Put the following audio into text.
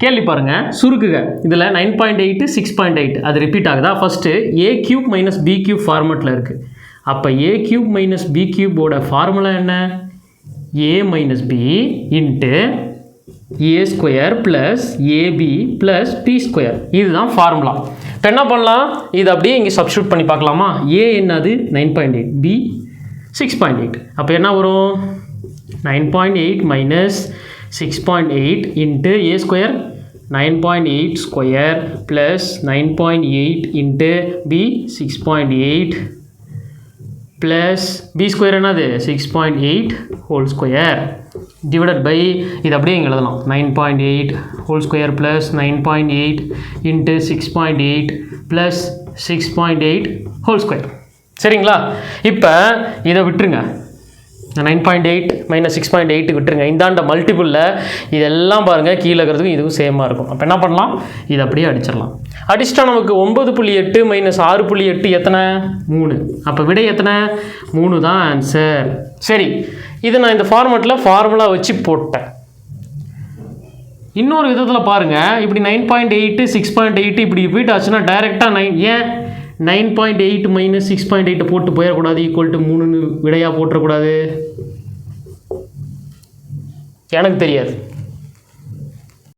கேள்வி பாருங்கள், சுருக்குக. இதில் 9.8 6.8 அது ரிப்பீட் ஆகுதா? First a cube minus b cube ஃபார்மெட்டில் இருக்குது. அப்போ a கியூப் மைனஸ் b கியூபோட ஃபார்முலா என்ன? a minus b into a square plus ab plus b square. இதுதான் ஃபார்முலா. இப்போ என்ன பண்ணலாம்? இது அப்படியே இங்கே சப்ஸ்டியூட் பண்ணி பார்க்கலாமா? a என்னது 9.8, b 6.8. அப்போ என்ன வரும்? 9.8 minus 6.8 into a square 9.8 square plus 9.8 into b 6.8 plus b square என்னது 6.8 whole square divided by இது அப்படியே இங்கே எழுதலாம் 9.8 whole square plus 9.8 into 6.8 plus 6.8 whole square. சரிங்களா? இப்போ இதை விட்டுருங்க, 9.8 மைனஸ் 6.8 விட்டுருங்க. இந்தாண்ட மல்டிபிளில் இதெல்லாம் பாருங்கள், கீழே இருக்கிறதுக்கும் இதுவும் சேமாக இருக்கும். அப்போ என்ன பண்ணலாம்? இதை அப்படியே அடிச்சிடலாம். அடிச்சிட்டா நமக்கு 9.8 மைனஸ் 6.8 எத்தனை? 3. அப்போ விடை எத்தனை? 3 தான் ஆன்சர். சரி, இது நான் இந்த ஃபார்மெட்டில் ஃபார்முலா வச்சு போட்டேன். இன்னொரு விதத்தில் பாருங்கள், இப்படி 9.8 6.8 இப்படி ரிப்பீட் ஆச்சுன்னா டைரெக்டாக ஏன் 9.8 மைனஸ் 6.8 போட்டு போயிடக்கூடாது? ஈக்குவல் டு 3ன்னு விடையாக போட்டுறக்கூடாது? எனக்கு தெரியாது.